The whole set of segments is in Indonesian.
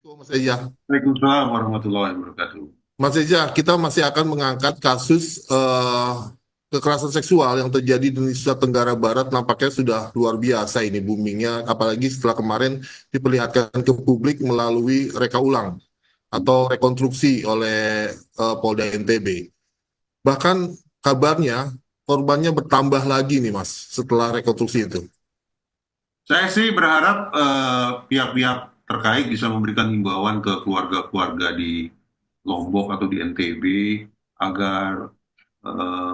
Mas Eja, Waalaikumsalam warahmatullahi wabarakatuh. Mas Eja, kita masih akan mengangkat kasus kekerasan seksual yang terjadi di Nusa Tenggara Barat. Nampaknya sudah luar biasa ini boomingnya, apalagi setelah kemarin diperlihatkan ke publik melalui reka ulang atau rekonstruksi oleh Polda NTB. Bahkan kabarnya korbannya bertambah lagi nih Mas setelah rekonstruksi itu. Saya sih berharap pihak-pihak terkait bisa memberikan himbauan ke keluarga-keluarga di Lombok atau di NTB agar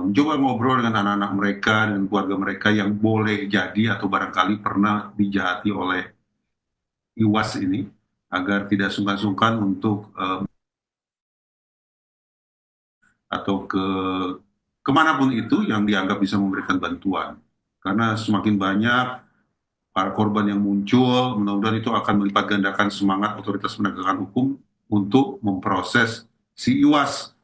mencoba ngobrol dengan anak-anak mereka dan keluarga mereka yang boleh jadi atau barangkali pernah dijahati oleh IWAS ini agar tidak sungkan-sungkan untuk atau kemanapun itu yang dianggap bisa memberikan bantuan. Karena semakin banyak para korban yang muncul, mudah-mudahan itu akan melipat gandakan semangat otoritas penegakan hukum untuk memproses si IWAS,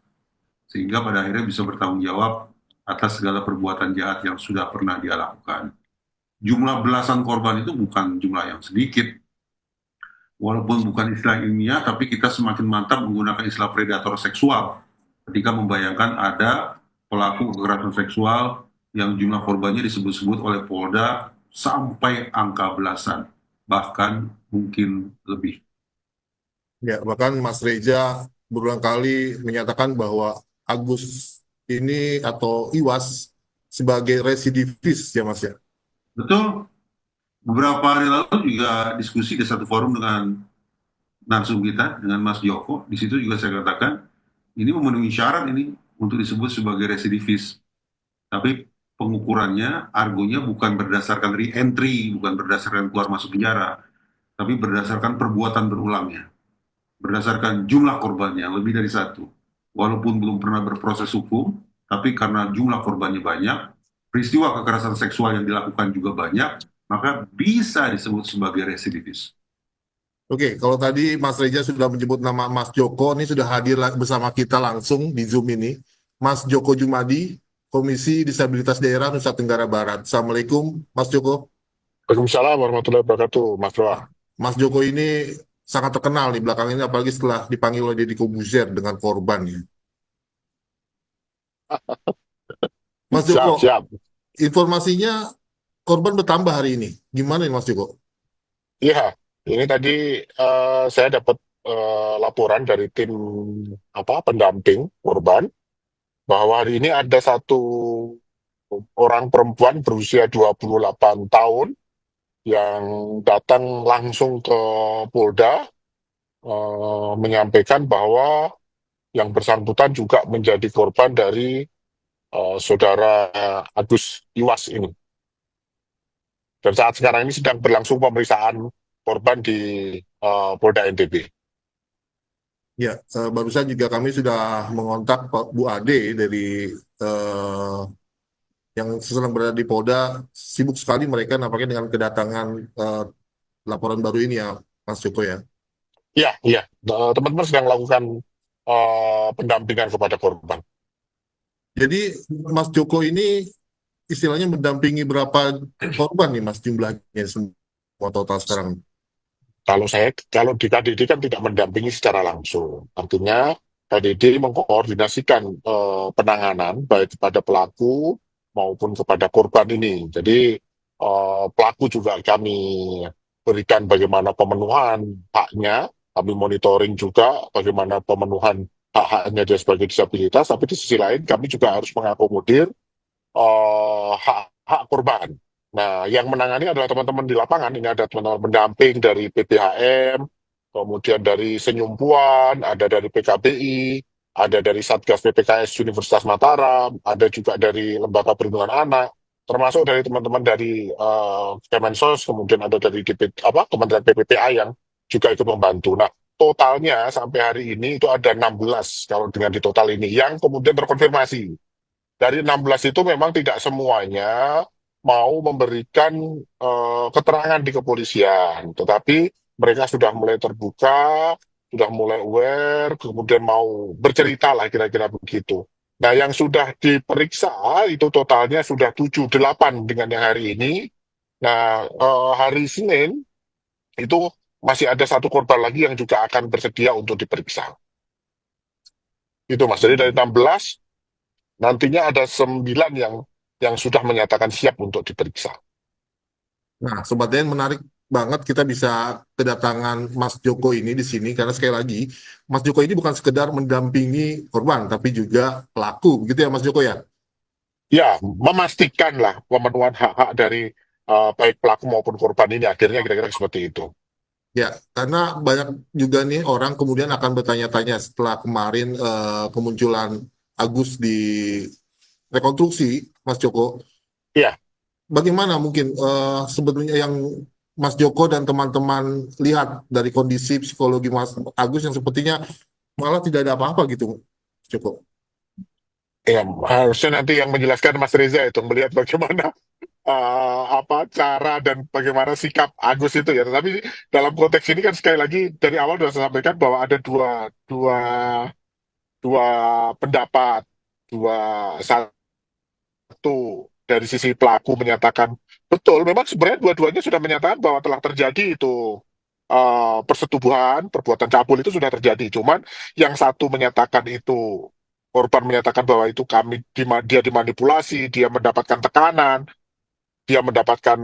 sehingga pada akhirnya bisa bertanggung jawab atas segala perbuatan jahat yang sudah pernah dia lakukan. Jumlah belasan korban itu bukan jumlah yang sedikit, walaupun bukan istilah ilmiah, tapi kita semakin mantap menggunakan istilah predator seksual ketika membayangkan ada pelaku kekerasan seksual yang jumlah korbannya disebut-sebut oleh Polda sampai angka belasan, bahkan mungkin lebih. Ya, bahkan Mas Reza berulang kali menyatakan bahwa Agus ini atau Iwas sebagai residivis ya Mas ya. Betul, beberapa hari lalu juga diskusi di satu forum dengan narsum kita, dengan Mas Joko, di situ juga saya katakan, ini memenuhi syarat ini untuk disebut sebagai residivis. Tapi pengukurannya, argonya bukan berdasarkan re-entry, bukan berdasarkan keluar masuk penjara, tapi berdasarkan perbuatan berulangnya, berdasarkan jumlah korbannya lebih dari satu. Walaupun belum pernah berproses hukum, tapi karena jumlah korbannya banyak, peristiwa kekerasan seksual yang dilakukan juga banyak, maka bisa disebut sebagai residivis. Oke, kalau tadi Mas Reza sudah menyebut nama Mas Joko, ini sudah hadir bersama kita langsung di Zoom ini. Mas Joko Jumadi, Komisi Disabilitas Daerah Nusa Tenggara Barat. Assalamualaikum, Mas Joko. Waalaikumsalam warahmatullahi wabarakatuh, Mas Doa. Mas Joko ini sangat terkenal nih belakang ini, apalagi setelah dipanggil oleh Deddy Kobuzer dengan korban ya. Mas Joko, Siap, siap. informasinya korban bertambah hari ini. Gimana nih Mas Joko? Iya, ini tadi saya dapat laporan dari tim pendamping korban bahwa hari ini ada satu orang perempuan berusia 28 tahun yang datang langsung ke Polda menyampaikan bahwa yang bersangkutan juga menjadi korban dari saudara Agus Iwas ini. Dan saat sekarang ini sedang berlangsung pemeriksaan korban di Polda NTB. Ya, barusan juga kami sudah mengontak Pak Bu Ade dari eh, yang sedang berada di Polda. Sibuk sekali mereka nampaknya dengan kedatangan laporan baru ini ya, Mas Joko ya. Iya, iya. Teman-teman sedang melakukan pendampingan kepada korban. Jadi Mas Joko ini istilahnya mendampingi berapa korban nih Mas jumlahnya semua total sekarang? Kalau di KDD kan tidak mendampingi secara langsung. Artinya KDD mengkoordinasikan penanganan baik kepada pelaku maupun kepada korban ini. Jadi pelaku juga kami berikan bagaimana pemenuhan haknya, kami monitoring juga bagaimana pemenuhan hak-haknya dia sebagai disabilitas, tapi di sisi lain kami juga harus mengakomodir hak korban. Nah, yang menangani adalah teman-teman di lapangan. Ini ada teman-teman pendamping dari PPHM, kemudian dari Senyumpuan, ada dari PKBI, ada dari Satgas PPKS Universitas Mataram, ada juga dari Lembaga Perlindungan Anak, termasuk dari teman-teman dari Kemensos, kemudian ada dari Kementerian PPPA yang juga ikut membantu. Nah, totalnya sampai hari ini itu ada 16 kalau dengan di total ini yang kemudian terkonfirmasi. Dari 16 itu memang tidak semuanya mau memberikan keterangan di kepolisian, tetapi mereka sudah mulai terbuka, sudah mulai aware, kemudian mau bercerita lah kira-kira begitu. Nah, yang sudah diperiksa itu totalnya sudah 78 dengan yang hari ini. Nah, hari Senin itu masih ada satu korban lagi yang juga akan bersedia untuk diperiksa. Itu Mas. Jadi dari 16 nantinya ada 9 yang sudah menyatakan siap untuk diperiksa. Nah, Sobat Den, menarik banget kita bisa kedatangan Mas Joko ini di sini karena sekali lagi Mas Joko ini bukan sekedar mendampingi korban tapi juga pelaku, begitu ya Mas Joko ya? Ya, memastikan lah pemenuhan hak-hak dari baik pelaku maupun korban ini akhirnya kira-kira seperti itu. Ya, karena banyak juga nih orang kemudian akan bertanya-tanya setelah kemarin kemunculan Agus di rekonstruksi, Mas Joko, Ya, bagaimana mungkin sebetulnya yang Mas Joko dan teman-teman lihat dari kondisi psikologi Mas Agus yang sepertinya malah tidak ada apa-apa gitu, Mas Joko. ya, harusnya nanti yang menjelaskan Mas Reza itu melihat bagaimana apa cara dan bagaimana sikap Agus itu ya. Tetapi dalam konteks ini kan sekali lagi dari awal sudah saya sampaikan bahwa ada dua dua dua pendapat, dua satu dari sisi pelaku menyatakan betul, memang sebenarnya dua-duanya sudah menyatakan bahwa telah terjadi itu persetubuhan, perbuatan cabul itu sudah terjadi. Cuman yang satu menyatakan itu korban menyatakan bahwa itu dia dimanipulasi, dia mendapatkan tekanan, dia mendapatkan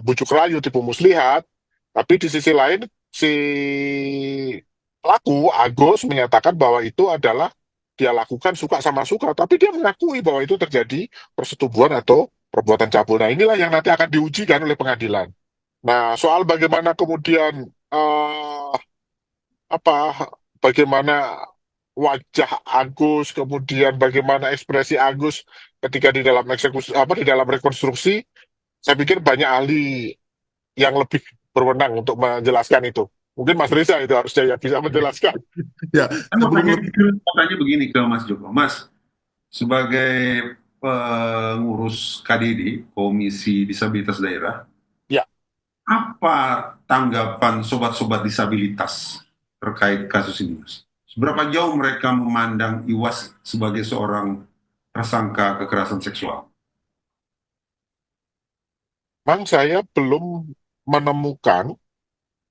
bujuk rayu tipu muslihat, tapi di sisi lain si pelaku Agus menyatakan bahwa itu adalah dia lakukan suka sama suka, tapi dia mengakui bahwa itu terjadi persetubuhan atau perbuatan cabul. Nah, inilah yang nanti akan diujikan oleh pengadilan. Nah, soal bagaimana kemudian apa bagaimana wajah Agus, kemudian bagaimana ekspresi Agus ketika di dalam eksekusi apa di dalam rekonstruksi, saya pikir banyak ahli yang lebih berwenang untuk menjelaskan itu. Mungkin Mas Reza itu harusnya yang bisa menjelaskan. Ya, Saya sebelum mau tanya begini ke Mas Joko. Mas, sebagai pengurus KDD, Komisi Disabilitas Daerah, Ya, apa tanggapan sobat-sobat disabilitas terkait kasus ini, Mas? Seberapa jauh mereka memandang Iwas sebagai seorang tersangka kekerasan seksual? memang saya belum menemukan,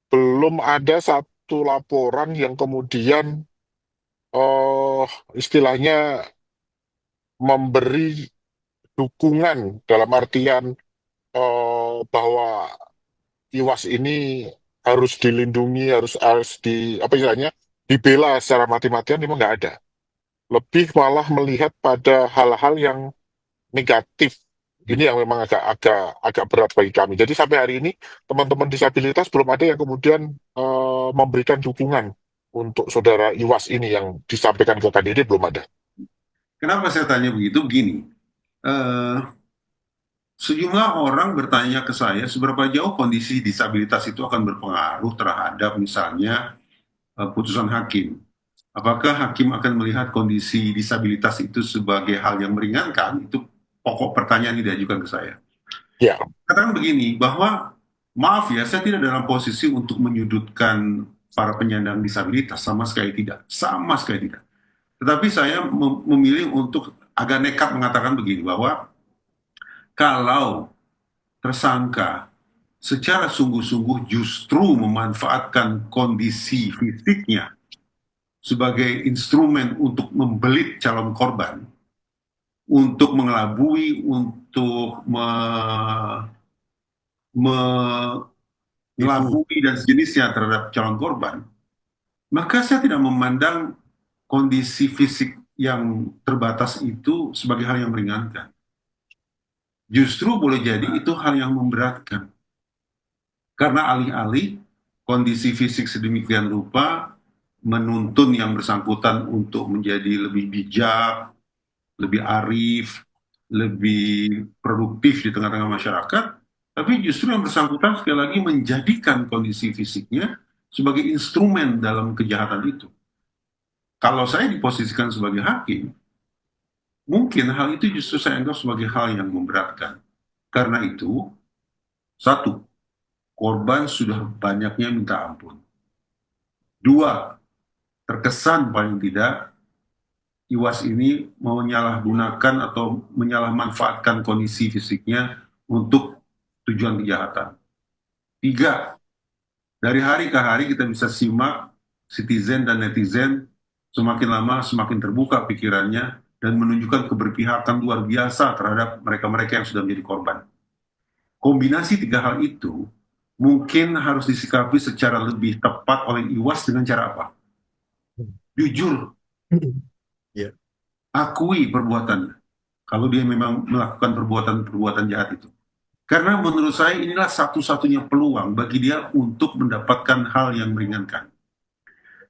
belum ada satu laporan yang kemudian eh istilahnya memberi dukungan dalam artian bahwa Iwas ini harus dilindungi, harus di apa istilahnya dibela secara mati-matian, memang nggak ada. Lebih malah melihat pada hal-hal yang negatif. Ini yang memang agak berat bagi kami. Jadi sampai hari ini teman-teman disabilitas belum ada yang kemudian memberikan dukungan untuk saudara Iwas ini yang disampaikan ke KDD belum ada. Kenapa saya tanya begitu? Begini, eh, sejumlah orang bertanya ke saya seberapa jauh kondisi disabilitas itu akan berpengaruh terhadap misalnya putusan hakim. Apakah hakim akan melihat kondisi disabilitas itu sebagai hal yang meringankan? Itu pokok pertanyaan yang diajukan ke saya. Ya, Katakan begini, bahwa maaf ya, saya tidak dalam posisi untuk menyudutkan para penyandang disabilitas, sama sekali tidak. Sama sekali tidak. Tetapi saya memilih untuk agak nekat mengatakan begini, bahwa kalau tersangka secara sungguh-sungguh justru memanfaatkan kondisi fisiknya sebagai instrumen untuk membelit calon korban, untuk mengelabui, untuk mengelabui dan sejenisnya terhadap calon korban, maka saya tidak memandang kondisi fisik yang terbatas itu sebagai hal yang meringankan. Justru boleh jadi itu hal yang memberatkan. Karena alih-alih kondisi fisik sedemikian rupa menuntun yang bersangkutan untuk menjadi lebih bijak, lebih arif, lebih produktif di tengah-tengah masyarakat, tapi justru yang bersangkutan sekali lagi menjadikan kondisi fisiknya sebagai instrumen dalam kejahatan itu. Kalau saya diposisikan sebagai hakim, mungkin hal itu justru saya anggap sebagai hal yang memberatkan. Karena itu, satu, korban sudah banyaknya minta ampun. Dua, terkesan paling tidak Iwas ini menyalahgunakan atau menyalahmanfaatkan kondisi fisiknya untuk tujuan kejahatan. Tiga, Dari hari ke hari kita bisa simak citizen dan netizen semakin lama semakin terbuka pikirannya dan menunjukkan keberpihakan luar biasa terhadap mereka-mereka yang sudah menjadi korban. Kombinasi tiga hal itu mungkin harus disikapi secara lebih tepat oleh IWAS dengan cara apa? Jujur, Ya. akui perbuatannya. Kalau dia memang melakukan perbuatan-perbuatan jahat itu. Karena menurut saya inilah satu-satunya peluang bagi dia untuk mendapatkan hal yang meringankan.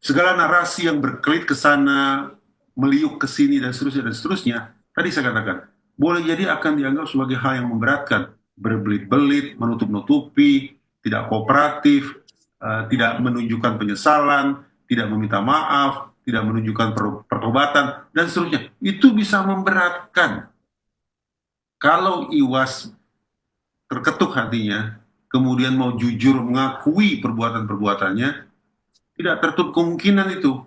Segala narasi yang berkelit ke sana, meliuk ke sini dan seterusnya, tadi saya katakan, boleh jadi akan dianggap sebagai hal yang memberatkan, berbelit-belit, menutup-nutupi, tidak kooperatif, tidak menunjukkan penyesalan, tidak meminta maaf, tidak menunjukkan pertobatan, dan seterusnya. Itu bisa memberatkan. Kalau IWAS terketuk hatinya, kemudian mau jujur mengakui perbuatan-perbuatannya, tidak tertutup kemungkinan itu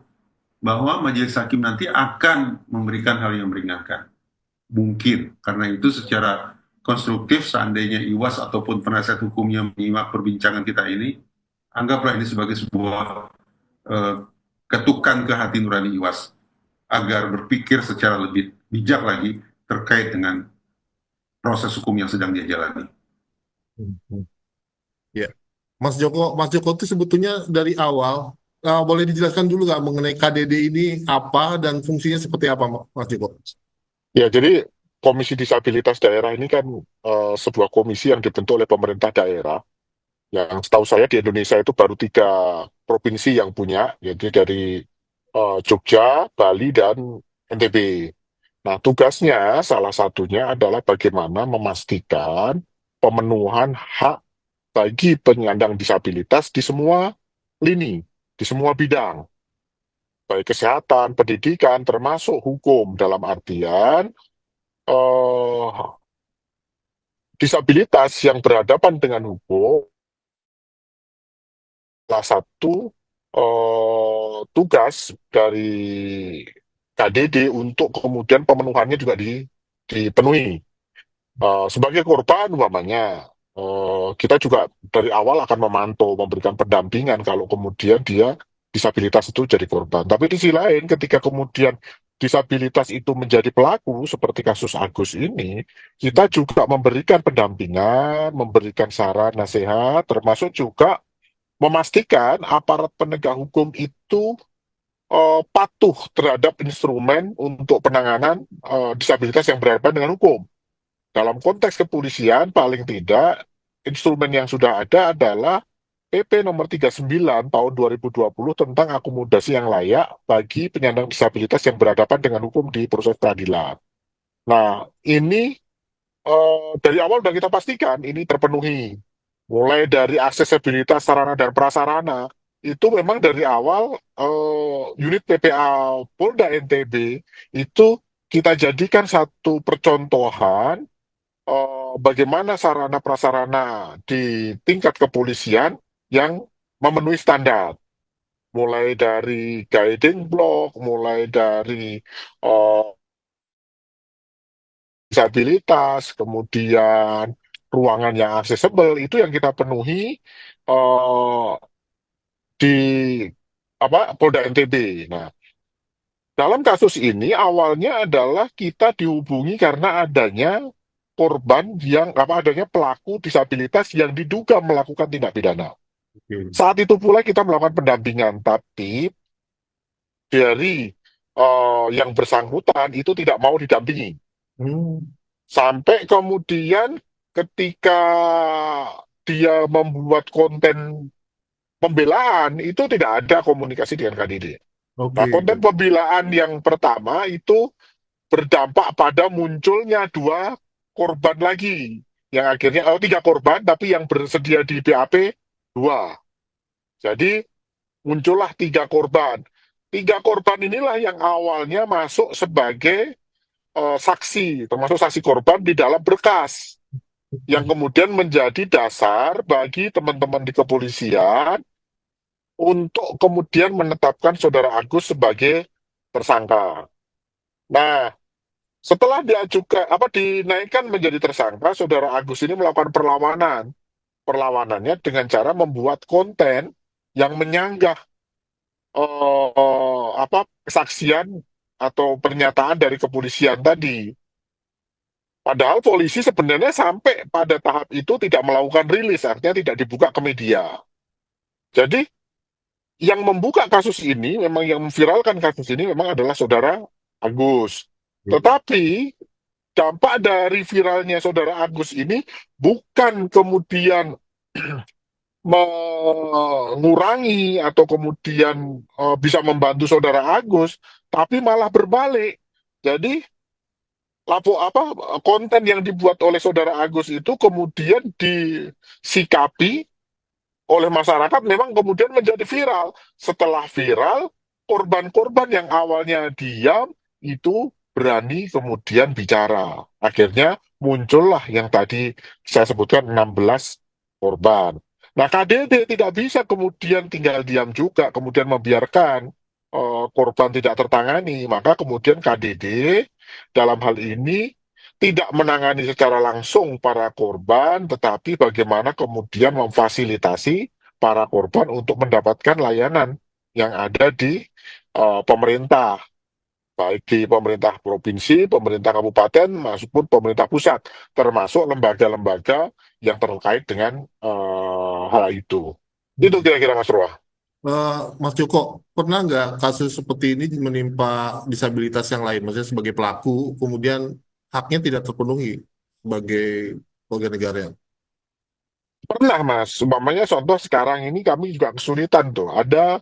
bahwa majelis hakim nanti akan memberikan hal yang meringankan. Mungkin. Karena itu secara konstruktif seandainya IWAS ataupun penasihat hukumnya menyimak perbincangan kita ini, anggaplah ini sebagai sebuah eh, ketukan ke hati nurani IWAS agar berpikir secara lebih bijak lagi terkait dengan proses hukum yang sedang dia jalani. Ya. Mas Joko itu sebetulnya dari awal, boleh dijelaskan dulu nggak mengenai KDD ini apa dan fungsinya seperti apa, Mas Joko? Ya, jadi Komisi Disabilitas Daerah ini kan sebuah komisi yang dibentuk oleh pemerintah daerah. Yang setahu saya di Indonesia itu baru 3 provinsi yang punya, yaitu dari Jogja, Bali, dan NTB. Nah, tugasnya salah satunya adalah bagaimana memastikan pemenuhan hak bagi penyandang disabilitas di semua lini, di semua bidang, baik kesehatan, pendidikan, termasuk hukum dalam artian eh, disabilitas yang berhadapan dengan hukum salah satu tugas dari KDD untuk kemudian pemenuhannya juga dipenuhi. Sebagai korban umpamanya, kita juga dari awal akan memantau, memberikan pendampingan kalau kemudian dia disabilitas itu jadi korban. Tapi di sisi lain, ketika kemudian disabilitas itu menjadi pelaku, seperti kasus Agus ini, kita juga memberikan pendampingan, memberikan saran, nasihat, termasuk juga memastikan aparat penegak hukum itu patuh terhadap instrumen untuk penanganan disabilitas yang berhadapan dengan hukum. Dalam konteks kepolisian, paling tidak, instrumen yang sudah ada adalah PP nomor 39 tahun 2020 tentang akomodasi yang layak bagi penyandang disabilitas yang berhadapan dengan hukum di proses peradilan. Nah, ini dari awal sudah kita pastikan ini terpenuhi. Mulai dari aksesibilitas sarana dan prasarana, itu memang dari awal unit PPA Polda NTB itu kita jadikan satu percontohan bagaimana sarana prasarana di tingkat kepolisian yang memenuhi standar. Mulai dari guiding block, mulai dari eh, disabilitas, kemudian ruangan yang aksesibel, itu yang kita penuhi eh, di Polda NTB. Nah, dalam kasus ini awalnya adalah kita dihubungi karena adanya korban adanya pelaku disabilitas yang diduga melakukan tindak pidana. Oke. Saat itu pula kita melakukan pendampingan, tapi dari yang bersangkutan itu tidak mau didampingi. Hmm. Sampai kemudian ketika dia membuat konten pembelaan itu tidak ada komunikasi dengan KDD. Nah, Oke. konten pembelaan yang pertama itu berdampak pada munculnya 2 korban lagi. Yang akhirnya, 3 korban, tapi yang bersedia di BAP 2. Jadi, muncullah 3 korban. 3 korban inilah yang awalnya masuk sebagai saksi, termasuk saksi korban di dalam berkas. Yang kemudian menjadi dasar bagi teman-teman di kepolisian untuk kemudian menetapkan Saudara Agus sebagai tersangka. Nah, setelah dinaikkan menjadi tersangka, Saudara Agus ini melakukan perlawanan. perlawanannya dengan cara membuat konten yang menyanggah kesaksian atau pernyataan dari kepolisian tadi. Padahal polisi sebenarnya sampai pada tahap itu tidak melakukan rilis, artinya tidak dibuka ke media. Jadi yang membuka kasus ini, memang yang memviralkan kasus ini memang adalah saudara Agus. Tetapi dampak dari viralnya saudara Agus ini bukan kemudian mengurangi atau kemudian bisa membantu saudara Agus, tapi malah berbalik. Jadi konten yang dibuat oleh saudara Agus itu kemudian disikapi oleh masyarakat memang kemudian menjadi viral. Setelah viral, korban-korban yang awalnya diam itu berani kemudian bicara. Akhirnya muncullah yang tadi saya sebutkan 16 korban. Nah, KDD tidak bisa kemudian tinggal diam juga, kemudian membiarkan korban tidak tertangani. Maka kemudian KDD dalam hal ini tidak menangani secara langsung para korban, tetapi bagaimana kemudian memfasilitasi para korban untuk mendapatkan layanan yang ada di pemerintah, baik di pemerintah provinsi, pemerintah kabupaten, maupun pemerintah pusat, termasuk lembaga-lembaga yang terkait dengan hal itu. Itu kira-kira Mas Roa. Mas Joko, pernah nggak kasus seperti ini menimpa disabilitas yang lain? Maksudnya sebagai pelaku, kemudian haknya tidak terpenuhi sebagai warga negara. Pernah Mas, umpamanya contoh sekarang ini kami juga kesulitan tuh, ada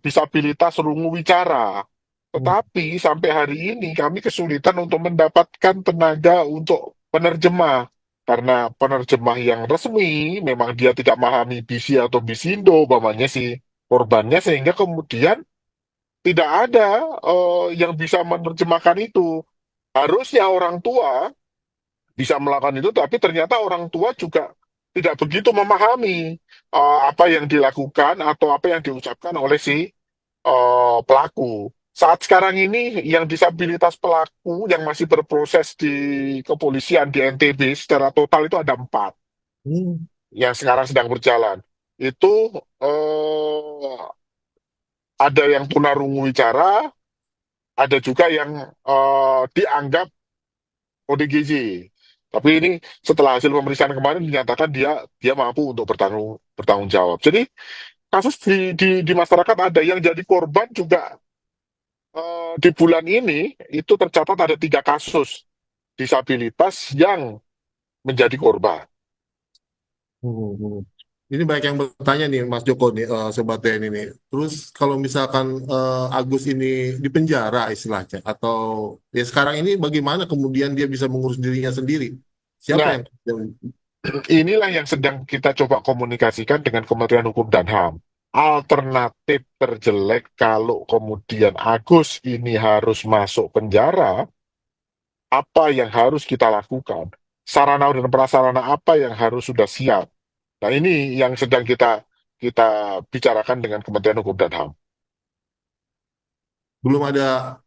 disabilitas rungu wicara. Hmm. Tetapi sampai hari ini kami kesulitan untuk mendapatkan tenaga untuk penerjemah. Karena penerjemah yang resmi memang dia tidak memahami BISI atau BISINDO, umpamanya si korbannya, sehingga kemudian tidak ada yang bisa menerjemahkan itu. Harusnya orang tua bisa melakukan itu, tapi ternyata orang tua juga tidak begitu memahami apa yang dilakukan atau apa yang diucapkan oleh si pelaku. Saat sekarang ini yang disabilitas pelaku yang masih berproses di kepolisian di NTB secara total itu ada 4 Hmm. yang sekarang sedang berjalan. Itu ada yang tunarungu wicara, ada juga yang dianggap ODGJ. Tapi ini setelah hasil pemeriksaan kemarin dinyatakan dia dia mampu untuk bertanggung jawab. Jadi kasus di masyarakat ada yang jadi korban juga. Di bulan ini itu tercatat ada 3 kasus disabilitas yang menjadi korban. Hmm, hmm. Ini banyak yang bertanya nih, Mas Joko nih, Sobat TNI ini. Terus kalau misalkan Agus ini di penjara istilahnya, atau ya sekarang ini bagaimana kemudian dia bisa mengurus dirinya sendiri? Siapa Nah, yang inilah yang sedang kita coba komunikasikan dengan Kementerian Hukum dan HAM. Alternatif terjelek kalau kemudian Agus ini harus masuk penjara, apa yang harus kita lakukan? Sarana dan prasarana apa yang harus sudah siap? Nah, ini yang sedang kita kita bicarakan dengan Kementerian Hukum dan HAM. belum ada?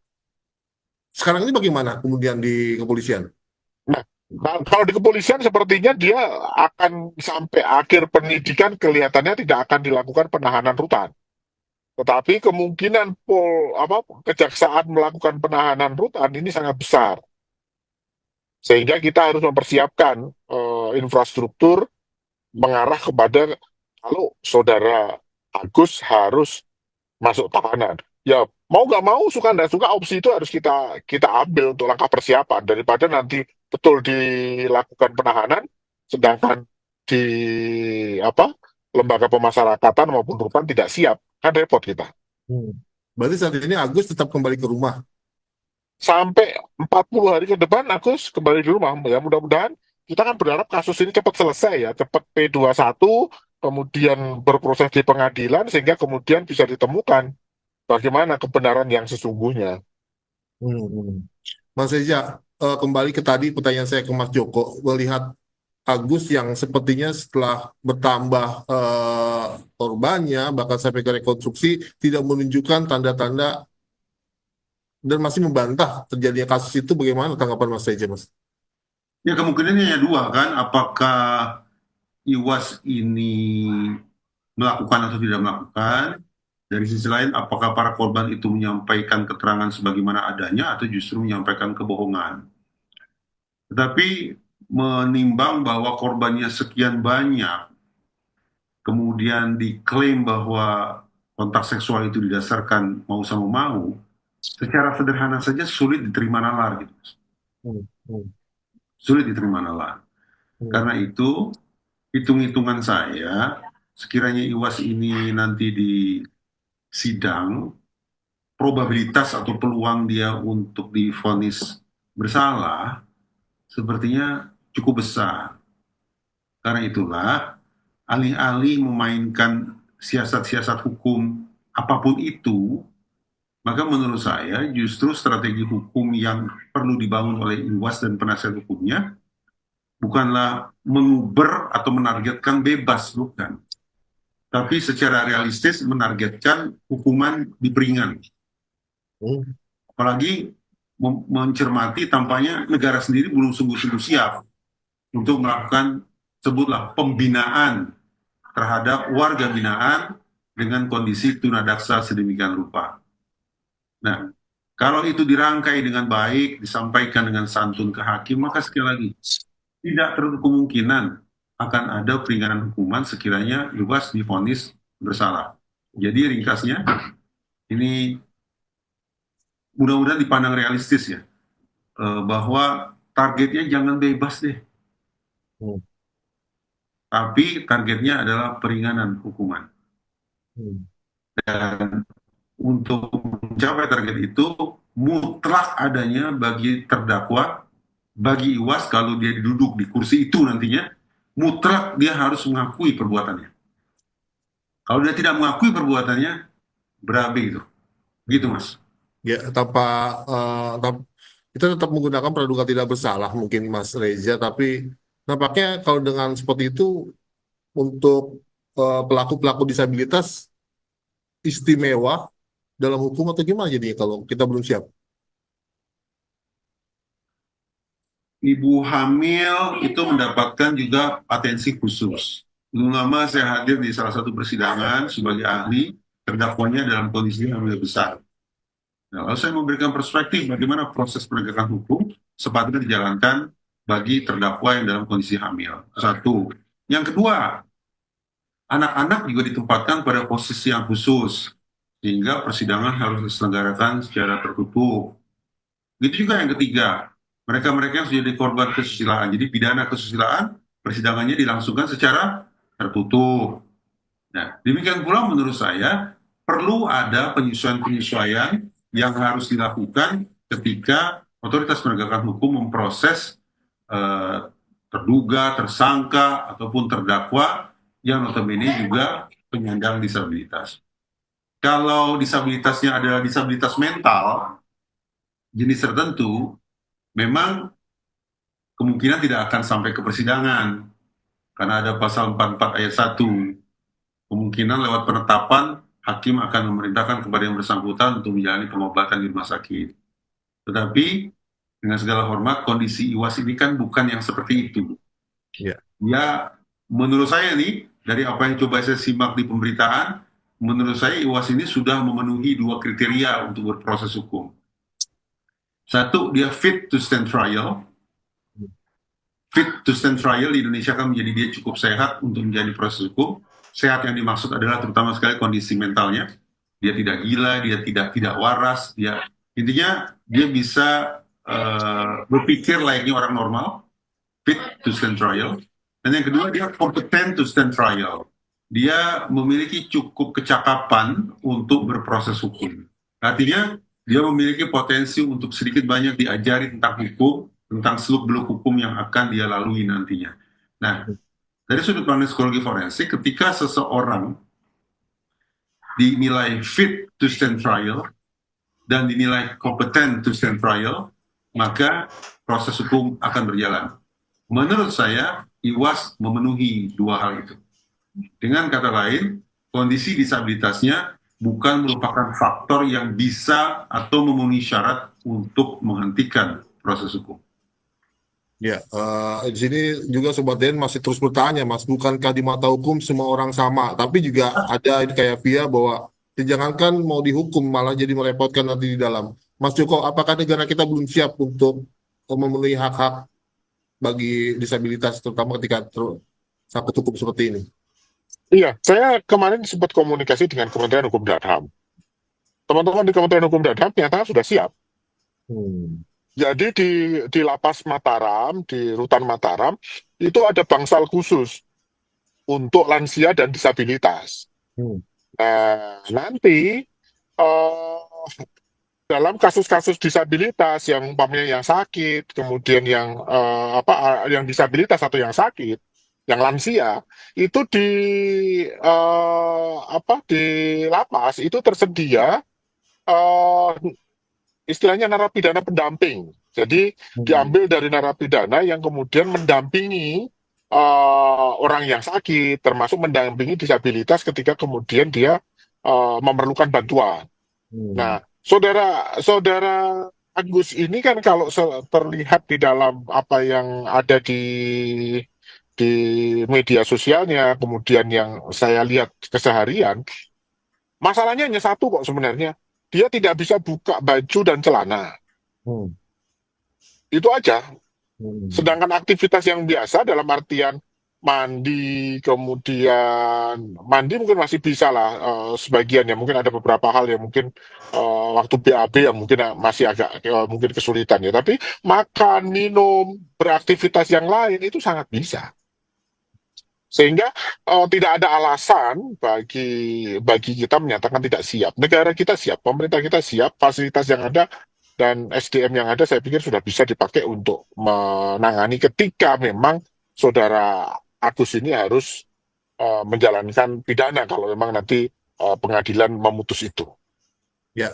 Sekarang ini bagaimana kemudian di kepolisian? Nah, kalau di kepolisian sepertinya dia akan sampai akhir penyidikan kelihatannya tidak akan dilakukan penahanan rutan. Tetapi kemungkinan kejaksaan melakukan penahanan rutan ini sangat besar. Sehingga kita harus mempersiapkan infrastruktur mengarah kepada kalau saudara Agus harus masuk tahanan. Ya mau nggak mau, suka nggak suka, opsi itu harus kita kita ambil untuk langkah persiapan daripada nanti betul dilakukan penahanan, sedangkan di apa lembaga pemasyarakatan maupun rutan tidak siap, kan repot kita. Hmm. Berarti saat ini Agus tetap kembali ke rumah. Sampai 40 hari ke depan Agus kembali di rumah. Ya mudah-mudahan kita kan berharap kasus ini cepat selesai ya, cepat P21, kemudian berproses di pengadilan sehingga kemudian bisa ditemukan bagaimana kebenaran yang sesungguhnya. Hmm, hmm. Mas Reza, kembali ke tadi pertanyaan saya ke Mas Joko, melihat Agus yang sepertinya setelah bertambah korbannya, bahkan sampai ke rekonstruksi, tidak menunjukkan tanda-tanda dan masih membantah terjadinya kasus itu, bagaimana tanggapan Mas Reza, Mas? Ya kemungkinannya hanya dua kan, apakah Iwas ini melakukan atau tidak melakukan. Dari sisi lain, apakah para korban itu menyampaikan keterangan sebagaimana adanya atau justru menyampaikan kebohongan. Tetapi menimbang bahwa korbannya sekian banyak, kemudian diklaim bahwa kontak seksual itu didasarkan mau sama mau, secara sederhana saja sulit diterima nalar gitu. Hmm, hmm, Sulit diterima nalar. hmm, Karena itu, hitung-hitungan saya, sekiranya Iwas ini nanti di sidang, probabilitas atau peluang dia untuk divonis bersalah sepertinya cukup besar. Karena itulah, alih-alih memainkan siasat-siasat hukum apapun itu, maka menurut saya justru strategi hukum yang perlu dibangun oleh Iwas dan penasihat hukumnya bukanlah menguber atau menargetkan bebas, bukan. Tapi secara realistis menargetkan hukuman diperingan. hmm, Apalagi mencermati tampaknya negara sendiri belum sungguh-sungguh siap untuk melakukan, sebutlah, pembinaan terhadap warga binaan dengan kondisi tunadaksa sedemikian rupa. Nah, kalau itu dirangkai dengan baik, disampaikan dengan santun ke hakim, maka sekali lagi, tidak terlalu kemungkinan akan ada peringanan hukuman sekiranya Iwas divonis bersalah. Jadi ringkasnya, ini mudah-mudahan dipandang realistis ya, bahwa targetnya jangan bebas deh, hmm, tapi targetnya adalah peringanan hukuman. hmm. Dan untuk mencapai target itu mutlak adanya bagi terdakwa, bagi Iwas kalau dia duduk di kursi itu nantinya, mutlak dia harus mengakui perbuatannya. Kalau dia tidak mengakui perbuatannya, berabe gitu. Gitu, Mas. Ya, kita tetap menggunakan praduga tidak bersalah mungkin Mas Reza, tapi nampaknya kalau dengan seperti itu untuk pelaku-pelaku disabilitas istimewa dalam hukum atau gimana jadinya kalau kita belum siap? Ibu hamil itu mendapatkan juga atensi khusus. Belum lama saya hadir di salah satu persidangan sebagai ahli, terdakwanya dalam kondisi hamil besar. Nah, lalu saya memberikan perspektif bagaimana proses penegakan hukum sepatutnya dijalankan bagi terdakwa yang dalam kondisi hamil. Satu. Yang kedua, anak-anak juga ditempatkan pada posisi yang khusus, sehingga persidangan harus diselenggarakan secara tertutup. Gitu juga yang ketiga, mereka-mereka yang sudah jadi korban kesusilaan. Jadi pidana kesusilaan, persidangannya dilangsungkan secara tertutup. Nah, demikian pula menurut saya perlu ada penyesuaian-penyesuaian yang harus dilakukan ketika otoritas penegakan hukum memproses terduga, tersangka, ataupun terdakwa yang notabene juga penyandang disabilitas. Kalau disabilitasnya adalah disabilitas mental, jenis tertentu, memang kemungkinan tidak akan sampai ke persidangan, karena ada pasal 44 ayat 1. Kemungkinan lewat penetapan, hakim akan memerintahkan kepada yang bersangkutan untuk menjalani pengobatan di rumah sakit. Tetapi, dengan segala hormat, kondisi Iwas ini kan bukan yang seperti itu. Ya. Ya, menurut saya nih, dari apa yang coba saya simak di pemberitaan, menurut saya Iwas ini sudah memenuhi dua kriteria untuk berproses hukum. Satu, dia fit to stand trial. Fit to stand trial di Indonesia kan menjadi dia cukup sehat untuk menjadi proses hukum. Sehat yang dimaksud adalah terutama sekali kondisi mentalnya. Dia tidak gila, dia tidak waras, dia intinya dia bisa berpikir layaknya orang normal, fit to stand trial. Dan yang kedua, dia competent to stand trial. Dia memiliki cukup kecakapan untuk berproses hukum. Artinya, dia memiliki potensi untuk sedikit banyak diajari tentang hukum, tentang seluk-beluk hukum yang akan dia lalui nantinya. Nah, dari sudut pandang psikologi forensik, ketika seseorang dinilai fit to stand trial dan dinilai competent to stand trial, maka proses hukum akan berjalan. Menurut saya, Iwas memenuhi dua hal itu. Dengan kata lain, kondisi disabilitasnya bukan merupakan faktor yang bisa atau memenuhi syarat untuk menghentikan proses hukum. Ya, di sini juga Sobat Den masih terus bertanya, Mas, bukankah di mata hukum semua orang sama? Tapi juga ada ini kayak via bahwa jangankan mau dihukum malah jadi merepotkan nanti di dalam. Mas Joko, apakah negara kita belum siap untuk memenuhi hak-hak bagi disabilitas, terutama ketika tersangkut hukum seperti ini? Iya, saya kemarin sempat komunikasi dengan Kementerian Hukum dan HAM. Teman-teman di Kementerian Hukum dan HAM ternyata sudah siap. Hmm. Jadi di Lapas Mataram, di Rutan Mataram, itu ada bangsal khusus untuk lansia dan disabilitas. Hmm. Nah, nanti eh, dalam kasus-kasus disabilitas yang umpamanya yang sakit, kemudian yang disabilitas atau yang sakit, yang lansia, itu di lapas itu tersedia eh, istilahnya narapidana pendamping. Jadi Hmm. diambil dari narapidana yang kemudian mendampingi orang yang sakit, termasuk mendampingi disabilitas ketika kemudian dia memerlukan bantuan. Hmm. Nah, saudara Agus ini kan kalau terlihat di dalam apa yang ada di media sosialnya, kemudian yang saya lihat keseharian, masalahnya hanya satu kok sebenarnya. Dia tidak bisa buka baju dan celana. Hmm. Itu aja. Hmm. Sedangkan aktivitas yang biasa dalam artian mandi, kemudian mandi mungkin masih bisa lah sebagian ya. Mungkin ada beberapa hal yang mungkin waktu BAB yang mungkin masih agak mungkin kesulitan ya. Tapi makan, minum, beraktivitas yang lain itu sangat bisa. Sehingga tidak ada alasan bagi kita menyatakan tidak siap. Negara kita siap, pemerintah kita siap, fasilitas yang ada dan SDM yang ada saya pikir sudah bisa dipakai untuk menangani ketika memang saudara Agus ini harus menjalankan pidana kalau memang nanti pengadilan memutus itu. Ya,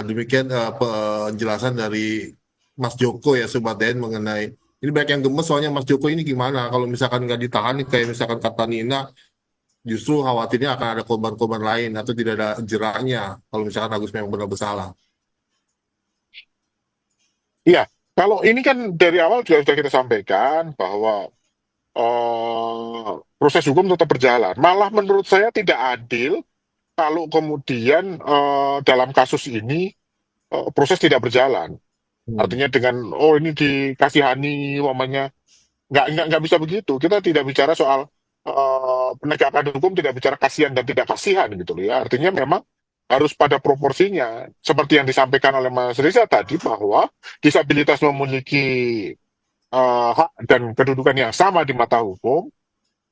demikian penjelasan dari Mas Joko ya Sobat Den mengenai ini banyak yang gemes soalnya Mas Joko ini gimana kalau misalkan nggak ditahan kayak misalkan kata Nina justru khawatirnya akan ada korban-korban lain atau tidak ada jeraknya kalau misalkan Agus memang benar bersalah. Iya, kalau ini kan dari awal juga sudah kita sampaikan bahwa proses hukum tetap berjalan. Malah menurut saya tidak adil kalau kemudian dalam kasus ini proses tidak berjalan. Hmm. Artinya dengan ini dikasihani, umpamanya nggak bisa begitu. Kita tidak bicara soal penegakan hukum, tidak bicara kasihan dan tidak kasihan gitu loh ya. Artinya memang harus pada proporsinya. Seperti yang disampaikan oleh Mas Riza tadi bahwa disabilitas memiliki hak dan kedudukan yang sama di mata hukum.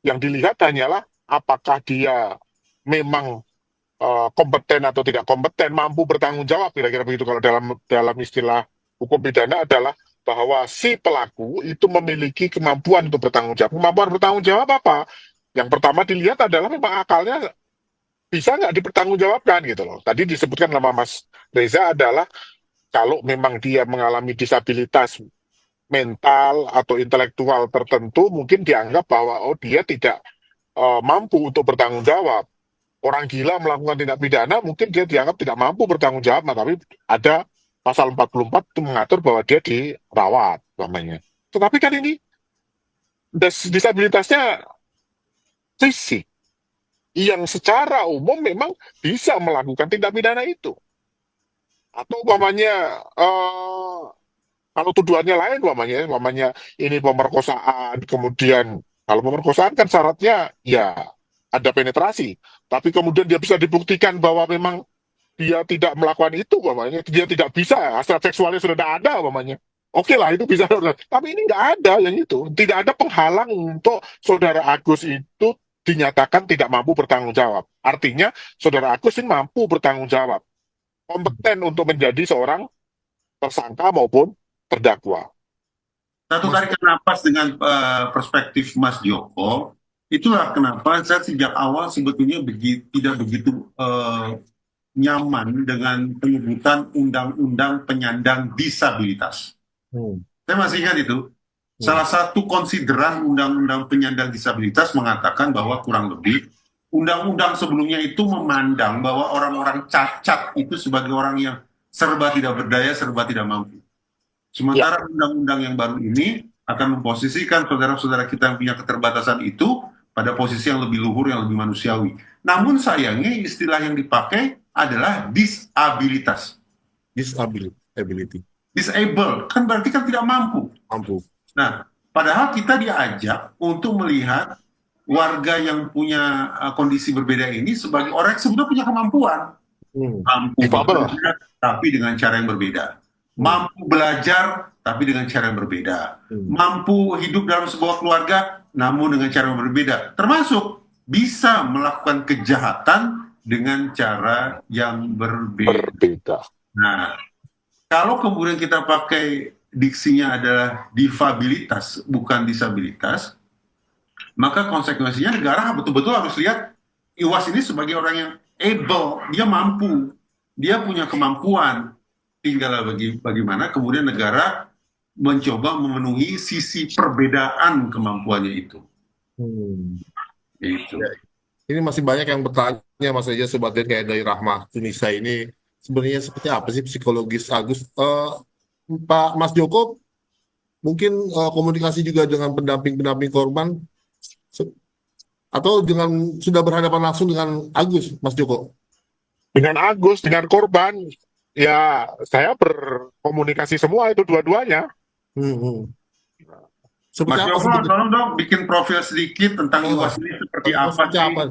Yang dilihat hanyalah apakah dia memang kompeten atau tidak kompeten, mampu bertanggung jawab, kira-kira begitu kalau dalam dalam istilah hukum pidana adalah bahwa si pelaku itu memiliki kemampuan untuk bertanggung jawab. Kemampuan bertanggung jawab apa? Yang pertama dilihat adalah memang akalnya bisa nggak dipertanggungjawabkan gitu loh. Tadi disebutkan nama Mas Reza adalah kalau memang dia mengalami disabilitas mental atau intelektual tertentu, mungkin dianggap bahwa dia tidak mampu untuk bertanggung jawab. Orang gila melakukan tindak pidana mungkin dia dianggap tidak mampu bertanggung jawab, nah, tapi ada pasal 44 itu mengatur bahwa dia dirawat namanya. Tetapi kan ini disabilitasnya fisik yang secara umum memang bisa melakukan tindak pidana itu. Atau umpamanya kalau tuduhannya lain umpamanya ini pemerkosaan, kemudian kalau pemerkosaan kan syaratnya ya ada penetrasi, tapi kemudian dia bisa dibuktikan bahwa memang dia tidak melakukan itu, umpamanya dia tidak bisa, hasrat seksualnya sudah tidak ada, umpamanya. Oke lah, itu bisa. Tapi ini nggak ada yang itu. Tidak ada penghalang untuk saudara Agus itu dinyatakan tidak mampu bertanggung jawab. Artinya, saudara Agus ini mampu bertanggung jawab. Kompeten untuk menjadi seorang tersangka maupun terdakwa. Satu Mas, tarikan napas dengan perspektif Mas Joko, itulah kenapa saya sejak awal sebetulnya tidak begitu nyaman dengan penyebutan undang-undang penyandang disabilitas. hmm. Saya masih ingat itu. Hmm. Salah satu konsideran undang-undang penyandang disabilitas mengatakan bahwa kurang lebih undang-undang sebelumnya itu memandang bahwa orang-orang cacat itu sebagai orang yang serba tidak berdaya, serba tidak mampu. Ya, Sementara undang-undang yang baru ini akan memposisikan saudara-saudara kita yang punya keterbatasan itu pada posisi yang lebih luhur, yang lebih manusiawi. Namun sayangnya istilah yang dipakai adalah disabilitas. Disability. Disable, kan berarti kan tidak mampu. Mampu. Nah, padahal kita diajak untuk melihat warga yang punya kondisi berbeda ini sebagai orang yang sebetulnya punya kemampuan. Mampu Difabel. bekerja, tapi dengan cara yang berbeda. Mampu belajar, tapi dengan cara yang berbeda. Mampu hidup dalam sebuah keluarga, namun dengan cara yang berbeda. Termasuk bisa melakukan kejahatan dengan cara yang berbeda. Berbeda. Nah, kalau kemudian kita pakai diksinya adalah difabilitas, bukan disabilitas, maka konsekuensinya negara betul-betul harus lihat Iwas ini sebagai orang yang able, dia mampu, dia punya kemampuan. Tinggal bagaimana kemudian negara mencoba memenuhi sisi perbedaan kemampuannya itu. Itu. Ini masih banyak yang bertanya, Mas Reza, Sobat Den, kayak dari Rahmah Tunisa ini sebenarnya seperti apa sih psikologis Agus? Pak Mas Joko mungkin komunikasi juga dengan pendamping-pendamping korban atau sudah berhadapan langsung dengan Agus, Mas Joko? Dengan Agus, dengan korban, ya saya berkomunikasi semua itu dua-duanya. Seperti Mas apa Joko, tolong dong bikin profil sedikit tentang Iwas ini seperti apa seperti sih? apa?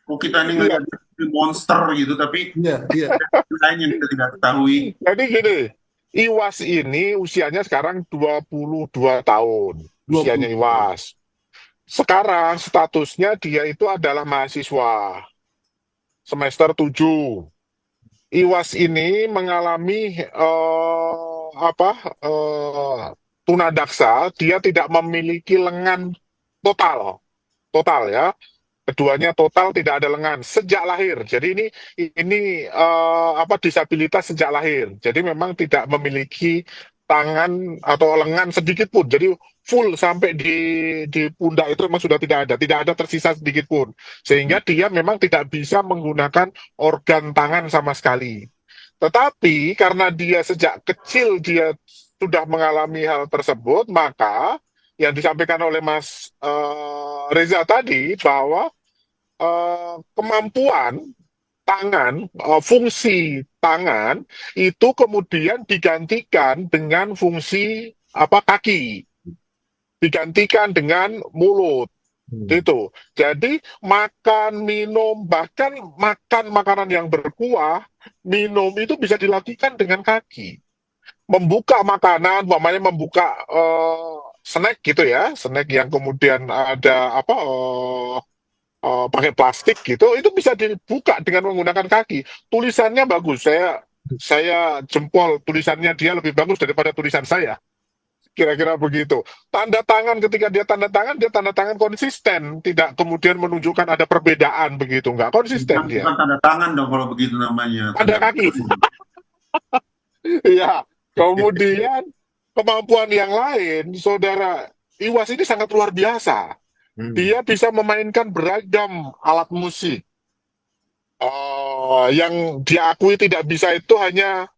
Kok kita ini ngeliat monster gitu, tapi Iya. lain yang kita tidak ketahui. Jadi gini, Iwas ini usianya sekarang 22 tahun, usianya Iwas. Sekarang statusnya dia itu adalah mahasiswa semester 7. Iwas ini mengalami tunadaksa, dia tidak memiliki lengan total ya. Keduanya total tidak ada lengan sejak lahir. Jadi ini disabilitas sejak lahir. Jadi memang tidak memiliki tangan atau lengan sedikit pun. Jadi full sampai di pundak itu memang sudah tidak ada tersisa sedikit pun. Sehingga dia memang tidak bisa menggunakan organ tangan sama sekali. Tetapi karena dia sejak kecil dia sudah mengalami hal tersebut, maka yang disampaikan oleh Mas Reza tadi bahwa kemampuan tangan, fungsi tangan itu kemudian digantikan dengan fungsi kaki, digantikan dengan mulut. Itu. Jadi makan, minum, bahkan makan makanan yang berkuah, minum itu bisa dilakukan dengan kaki. Membuka makanan, umpamanya membuka snack gitu ya, snack yang kemudian ada pakai plastik gitu, itu bisa dibuka dengan menggunakan kaki. Tulisannya bagus, saya jempol tulisannya dia lebih bagus daripada tulisan saya. Kira-kira begitu. Tanda tangan, ketika dia tanda tangan konsisten, tidak kemudian menunjukkan ada perbedaan begitu, nggak konsisten dia. Bukan tanda tangan dong kalau begitu namanya. Tanda kaki. Iya. Kemudian kemampuan yang lain, saudara Iwas ini sangat luar biasa. Dia bisa memainkan beragam alat musik. Yang diakui tidak bisa itu hanya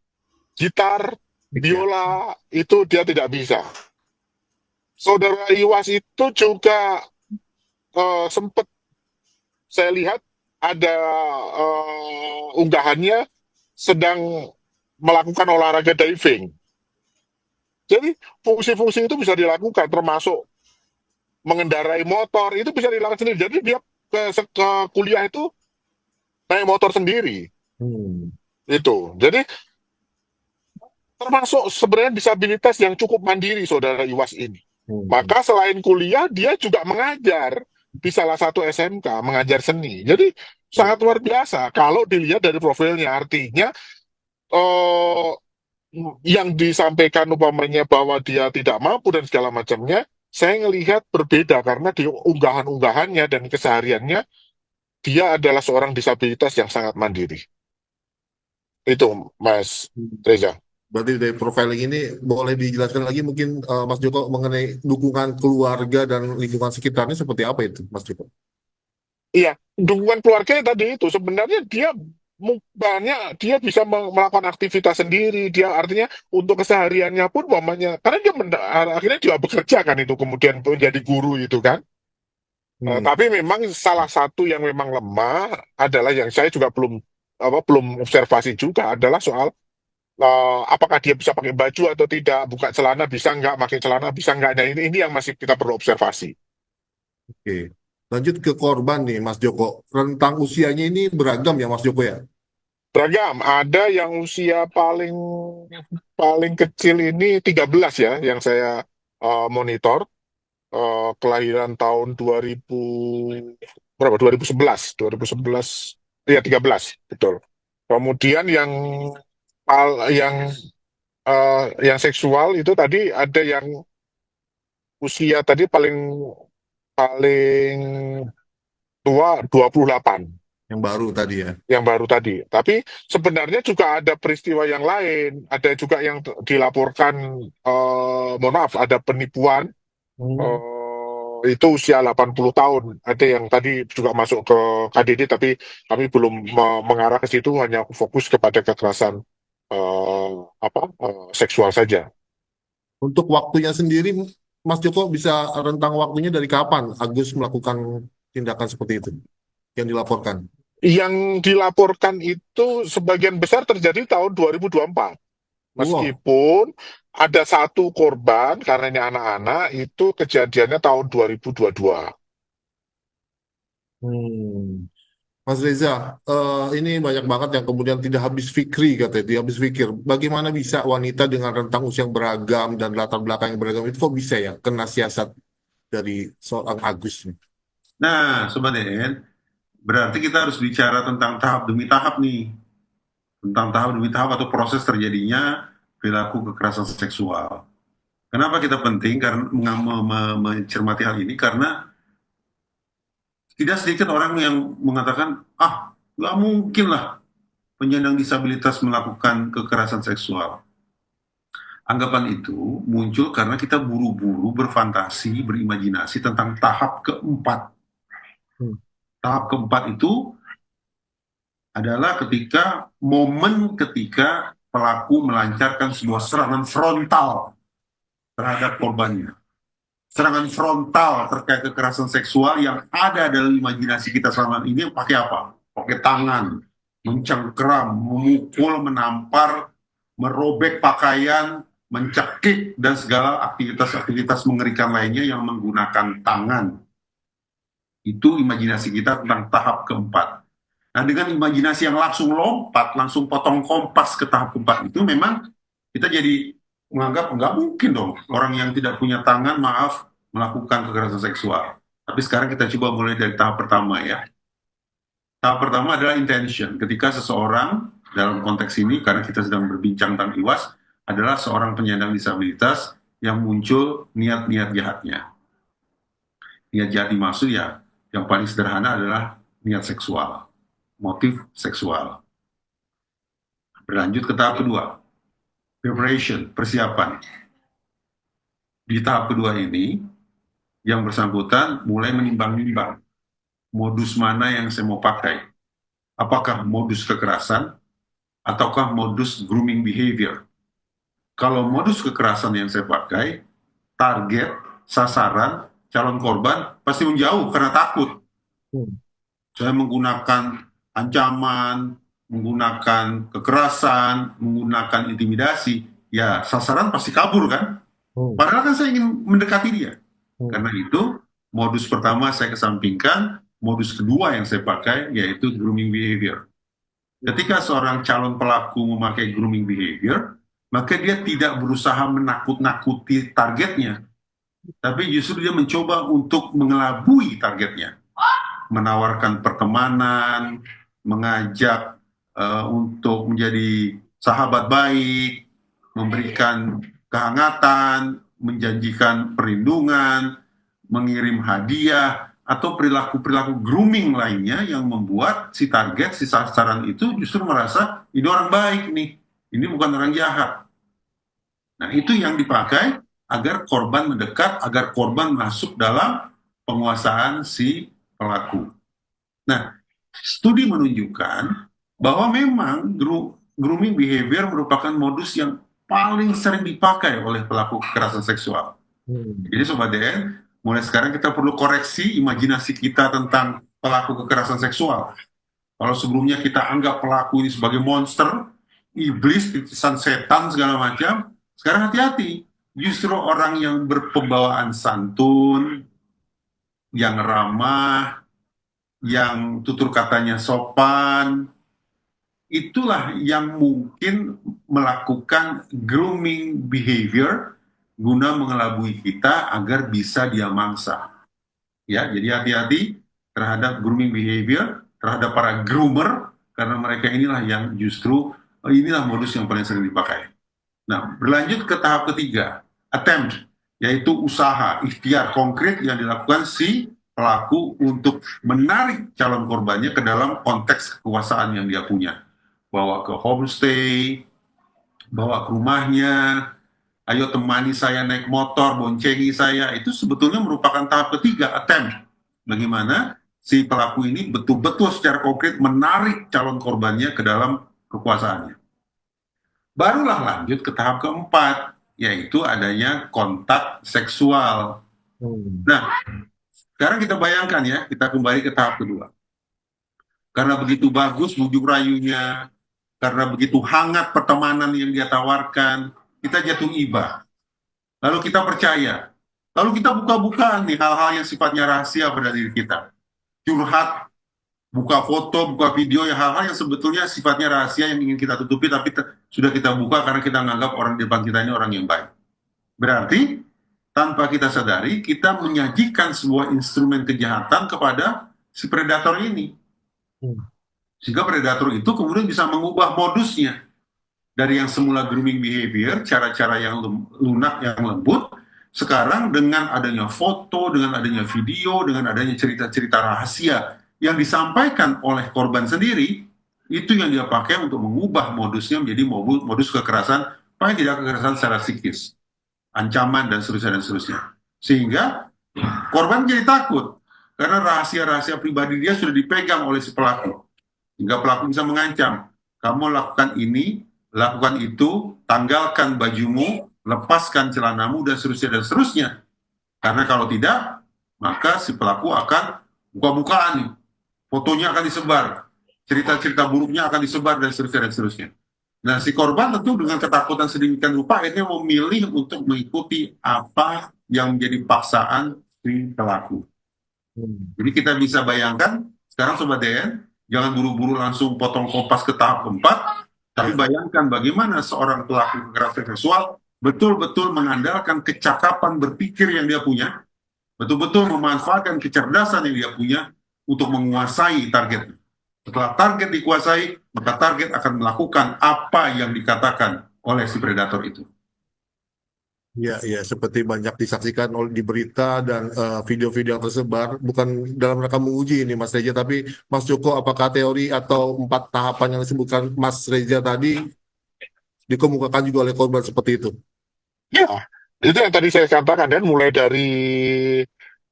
gitar, biola, itu dia tidak bisa. Saudara Iwas itu juga sempat saya lihat ada unggahannya sedang melakukan olahraga diving. Jadi fungsi-fungsi itu bisa dilakukan, termasuk mengendarai motor, itu bisa dilakukan sendiri. Jadi dia ke kuliah itu naik motor sendiri. Itu. Jadi termasuk sebenarnya disabilitas yang cukup mandiri saudara Iwas ini. Maka selain kuliah, dia juga mengajar di salah satu SMK, mengajar seni. Jadi sangat luar biasa kalau dilihat dari profilnya. Artinya yang disampaikan umpamanya bahwa dia tidak mampu dan segala macamnya, saya melihat berbeda karena di unggahan-unggahannya dan kesehariannya, dia adalah seorang disabilitas yang sangat mandiri. Itu, Mas Reza. Berarti dari profiling ini boleh dijelaskan lagi mungkin Mas Joko mengenai dukungan keluarga dan lingkungan sekitarnya seperti apa itu, Mas Joko? Iya, dukungan keluarga tadi itu sebenarnya dia banyak dia bisa melakukan aktivitas sendiri, dia artinya untuk kesehariannya pun umpamanya karena dia akhirnya dia bekerja kan itu kemudian menjadi guru itu kan. Hmm. Tapi memang salah satu yang memang lemah adalah yang saya juga belum observasi juga adalah soal apakah dia bisa pakai baju atau tidak, buka celana bisa nggak, pakai celana bisa nggak. Nah ini yang masih kita perlu observasi. Oke. Lanjut ke korban nih, Mas Joko. Rentang usianya ini beragam ya, Mas Joko ya? Beragam, ada yang usia paling paling kecil ini 13 ya, yang saya monitor. Kelahiran tahun 2000 berapa? 2011, ya 13, betul. Kemudian yang seksual itu tadi ada yang usia tadi paling paling tua 28 Yang baru tadi ya. yang baru tadi. Tapi sebenarnya juga ada peristiwa yang lain, ada juga yang dilaporkan mohon maaf ada penipuan. Hmm. Itu usia 80 tahun. Ada yang tadi juga masuk ke KDD, tapi kami belum mengarah ke situ, hanya fokus kepada kekerasan seksual saja. Untuk waktunya sendiri, Mas Joko bisa rentang waktunya dari kapan Agus melakukan tindakan seperti itu yang dilaporkan? Yang dilaporkan itu sebagian besar terjadi tahun 2024. Wow. Meskipun ada satu korban, karena ini anak-anak, itu kejadiannya tahun 2022. Hmm. Mas Reza, ini banyak banget yang kemudian tidak habis fikri katanya, tidak habis pikir. Bagaimana bisa wanita dengan rentang usia yang beragam dan latar belakang yang beragam itu kok bisa ya kena siasat dari seorang Agus nih? Nah, Sobat Den, berarti kita harus bicara tentang tahap demi tahap nih. Tentang tahap demi tahap atau proses terjadinya perilaku kekerasan seksual. Kenapa kita penting karena mencermati hal ini? Karena tidak sedikit orang yang mengatakan, nggak mungkin lah penyandang disabilitas melakukan kekerasan seksual. Anggapan itu muncul karena kita buru-buru berfantasi, berimajinasi tentang tahap keempat. Hmm. Tahap keempat itu adalah ketika pelaku melancarkan sebuah serangan frontal terhadap korbannya. Serangan frontal terkait kekerasan seksual yang ada dalam imajinasi kita selama ini pakai apa? Pakai tangan, mencengkeram, memukul, menampar, merobek pakaian, mencekik, dan segala aktivitas-aktivitas mengerikan lainnya yang menggunakan tangan. Itu imajinasi kita tentang tahap keempat. Nah, dengan imajinasi yang langsung lompat, langsung potong kompas ke tahap keempat itu memang kita jadi menganggap nggak mungkin dong orang yang tidak punya tangan, maaf, melakukan kekerasan seksual. Tapi sekarang kita coba mulai dari tahap pertama ya. Tahap pertama adalah intention. Ketika seseorang dalam konteks ini, karena kita sedang berbincang tentang IWAS, adalah seorang penyandang disabilitas yang muncul niat-niat jahatnya. Niat jahat dimaksud ya, yang paling sederhana adalah niat seksual, motif seksual. Berlanjut ke tahap kedua, preparation, persiapan. Di tahap kedua ini, yang bersangkutan mulai menimbang-nimbang modus mana yang saya mau pakai. Apakah modus kekerasan ataukah modus grooming behavior. Kalau modus kekerasan yang saya pakai, target, sasaran, calon korban pasti menjauh karena takut. Hmm. Saya menggunakan ancaman, menggunakan kekerasan, menggunakan intimidasi, ya sasaran pasti kabur kan? Hmm. Padahal kan saya ingin mendekati dia. Hmm. Karena itu, modus pertama saya kesampingkan, modus kedua yang saya pakai yaitu grooming behavior. Ketika seorang calon pelaku memakai grooming behavior, maka dia tidak berusaha menakut-nakuti targetnya, tapi justru dia mencoba untuk mengelabui targetnya, menawarkan pertemanan, mengajak untuk menjadi sahabat baik, memberikan kehangatan, menjanjikan perlindungan, mengirim hadiah, atau perilaku-perilaku grooming lainnya yang membuat si target, si sasaran itu justru merasa ini orang baik nih, ini bukan orang jahat. Nah, itu yang dipakai agar korban mendekat, agar korban masuk dalam penguasaan si pelaku. Nah, studi menunjukkan bahwa memang grooming behavior merupakan modus yang paling sering dipakai oleh pelaku kekerasan seksual. Hmm. Jadi Sobat DN, mulai sekarang kita perlu koreksi imajinasi kita tentang pelaku kekerasan seksual. Kalau sebelumnya kita anggap pelaku ini sebagai monster, iblis, titisan setan, segala macam, sekarang hati-hati. Justru orang yang berpembawaan santun, yang ramah, yang tutur katanya sopan, itulah yang mungkin melakukan grooming behavior guna mengelabui kita agar bisa dia mangsa. Ya, jadi hati-hati terhadap grooming behavior, terhadap para groomer, karena mereka inilah yang justru inilah modus yang paling sering dipakai. Nah, berlanjut ke tahap ketiga, attempt, yaitu usaha, ikhtiar konkret yang dilakukan si pelaku untuk menarik calon korbannya ke dalam konteks kekuasaan yang dia punya. Bawa ke homestay, bawa ke rumahnya, ayo temani saya naik motor, boncengi saya, itu sebetulnya merupakan tahap ketiga, attempt. Bagaimana si pelaku ini betul-betul secara konkret menarik calon korbannya ke dalam kekuasaannya. Barulah lanjut ke tahap keempat, yaitu adanya kontak seksual. Hmm. Nah, sekarang kita bayangkan ya, kita kembali ke tahap kedua. Karena begitu bagus bujuk rayunya, karena begitu hangat pertemanan yang dia tawarkan, kita jatuh iba. Lalu kita percaya. Lalu kita buka-bukaan nih hal-hal yang sifatnya rahasia pada diri kita. Curhat, buka foto, buka video, ya hal-hal yang sebetulnya sifatnya rahasia yang ingin kita tutupi, tapi sudah kita buka karena kita menganggap orang di depan kita ini orang yang baik. Berarti, tanpa kita sadari, kita menyajikan sebuah instrumen kejahatan kepada si predator ini. Hmm. Sehingga predator itu kemudian bisa mengubah modusnya. Dari yang semula grooming behavior, cara-cara yang lunak, yang lembut, sekarang dengan adanya foto, dengan adanya video, dengan adanya cerita-cerita rahasia yang disampaikan oleh korban sendiri, itu yang dia pakai untuk mengubah modusnya menjadi modus kekerasan, paling tidak kekerasan secara psikis, ancaman, dan seterusnya, dan seterusnya. Sehingga korban jadi takut, karena rahasia-rahasia pribadi dia sudah dipegang oleh si pelaku. Hingga pelaku bisa mengancam, kamu lakukan ini, lakukan itu, tanggalkan bajumu, lepaskan celanamu, dan seterusnya, dan seterusnya. Karena kalau tidak, maka si pelaku akan buka-bukaan, fotonya akan disebar, cerita-cerita buruknya akan disebar, dan seterusnya, dan seterusnya. Nah, si korban tentu dengan ketakutan sedemikian rupa akhirnya memilih untuk mengikuti apa yang menjadi paksaan si pelaku. Hmm. Jadi kita bisa bayangkan, sekarang Sobat DN, jangan buru-buru langsung potong kompas ke tahap keempat, tapi Ya. bayangkan bagaimana seorang pelaku kekerasan seksual betul-betul mengandalkan kecakapan berpikir yang dia punya, betul-betul memanfaatkan kecerdasan yang dia punya untuk menguasai target. Setelah target dikuasai, maka target akan melakukan apa yang dikatakan oleh si predator itu. Ya, ya, seperti banyak disaksikan di berita dan video-video yang tersebar, bukan dalam rangka menguji ini Mas Reza, tapi Mas Joko, apakah teori atau 4 tahapan yang disebutkan Mas Reza tadi dikemukakan juga oleh korban seperti itu? Ya, itu yang tadi saya katakan dan mulai dari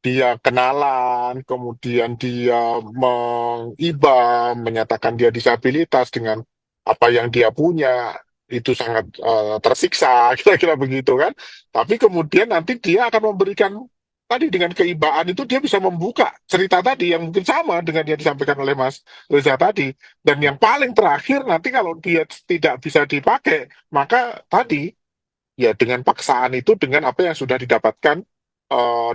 dia kenalan, kemudian dia mengiba, menyatakan dia disabilitas dengan apa yang dia punya, itu sangat tersiksa, kira-kira begitu kan. Tapi kemudian nanti dia akan memberikan tadi dengan keibaan itu dia bisa membuka cerita tadi yang mungkin sama dengan yang disampaikan oleh Mas Reza tadi. Dan yang paling terakhir nanti kalau dia tidak bisa dipakai, maka tadi ya dengan paksaan itu dengan apa yang sudah didapatkan